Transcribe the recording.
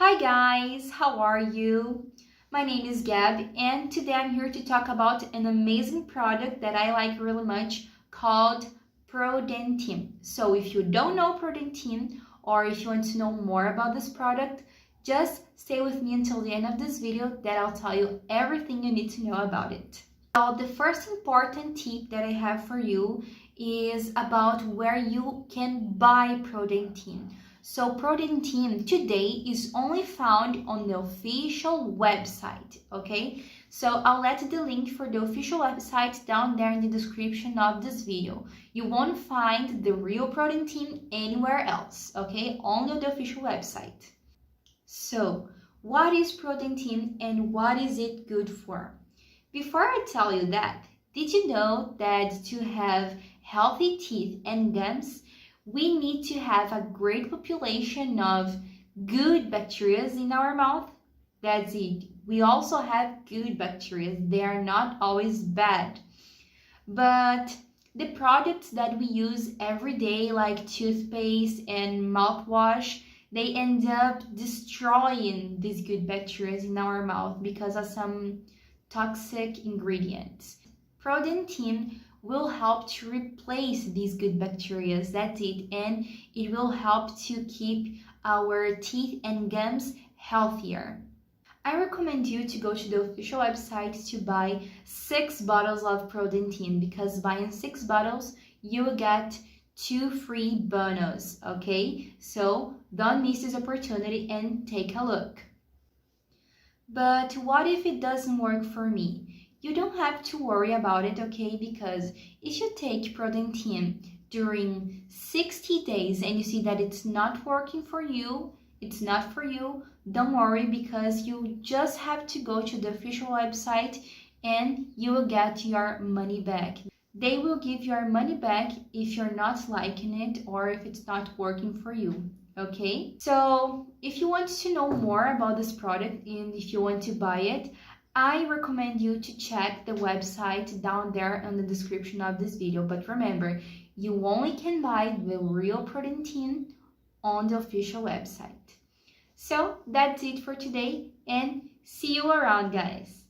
Hi guys, how are you? My name is Gab and today I'm here to talk about an amazing product that I like really much called ProDentim. So if you don't know ProDentim or if you want to know more about this product, just stay with me until the end of this video that I'll tell you everything you need to know about it. Now, the first important tip that I have for you is about where you can buy ProDentim. So ProDentim today is only found on the official website, okay? So I'll let the link for the official website down there in the description of this video. You won't find the real ProDentim anywhere else, okay? Only on the official website. So what is ProDentim and what is it good for? Before I tell you that, did you know that to have healthy teeth and gums, we need to have a great population of good bacteria in our mouth? That's it. We also have good bacteria. They are not always bad. But the products that we use every day, like toothpaste and mouthwash, they end up destroying these good bacteria in our mouth because of some toxic ingredients. ProDentim will help to replace these good bacteria, that's it, and it will help to keep our teeth and gums healthier. I recommend you to go to the official website to buy 6 bottles of ProDentim because buying 6 bottles you will get 2 free bonus, okay? So don't miss this opportunity and take a look. But what if it doesn't work for me? You don't have to worry about it, okay? Because if you take ProDentim during 60 days and you see that it's not working for you, it's not for you, don't worry because you just have to go to the official website and you will get your money back. They will give your money back if you're not liking it or if it's not working for you. Okay, so if you want to know more about this product and if you want to buy it, I recommend you to check the website down there in the description of this video. But remember, you only can buy the real ProDentim on the official website. So that's it for today and see you around, guys.